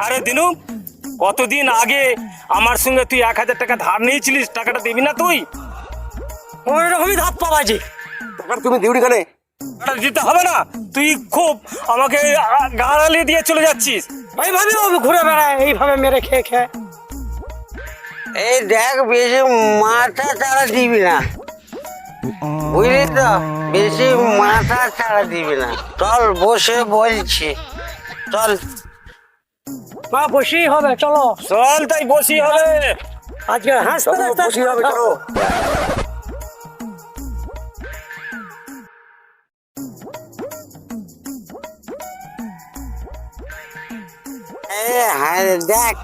আরে দিনু, কতদিন আগে আমার সঙ্গে তুই 1,000 টাকা ধার নিয়েছিলিস, টাকাটা দিবি না তুই? ওই রকমই ধাপ পাবাজি। টাকা তুমি দিউনি কেন? টাকা দিতে হবে না, তুই খুব আমাকে গাড়ালি দিয়ে চলে যাচ্ছিস। এইভাবে ও ঘুরে বেড়ায়, এইভাবে মেরে খেয়ে খেয়ে। এই দেখ, বেশি মাথা চাড়া দিবি না, বুঝলি তো? বেশি মাথা চাড়া দিবি না। চল বসে বলছি, চল। মা বসেই হবে, চলো চল, তাই বসি হবে। আজকে হাসতে বসি হবে, চলো। হ্যাঁ দেখ,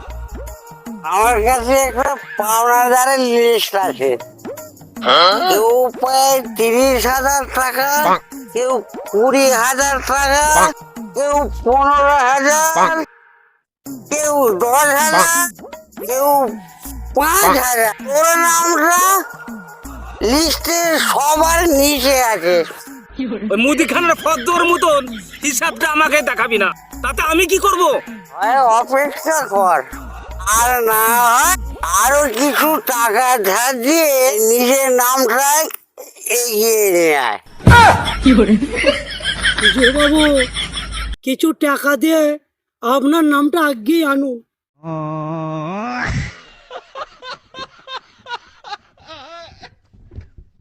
আমার কাছে একটা পাওনাদারের লিস্ট আছে। কেউ পায় 30,000 টাকা, কেউ 20,000 টাকা, কেউ 15,000, কেউ 10,000, কেউ 5,000। তোর নামটা লিস্টে সবার নিচে আছে। ওই মুদিখানার ফদ্দর মতন হিসাবটা আমাকে দেখাবি না, তাতে আমি কি করব? হয় অপেক্ষা কর, আর না হয় আরো কিছু টাকা ধার দিয়ে নিজের নামটা এগিয়ে নিয়ে আয়। বাবু, কিছু টাকা দিয়ে আপনার নামটা আগেই আনুন।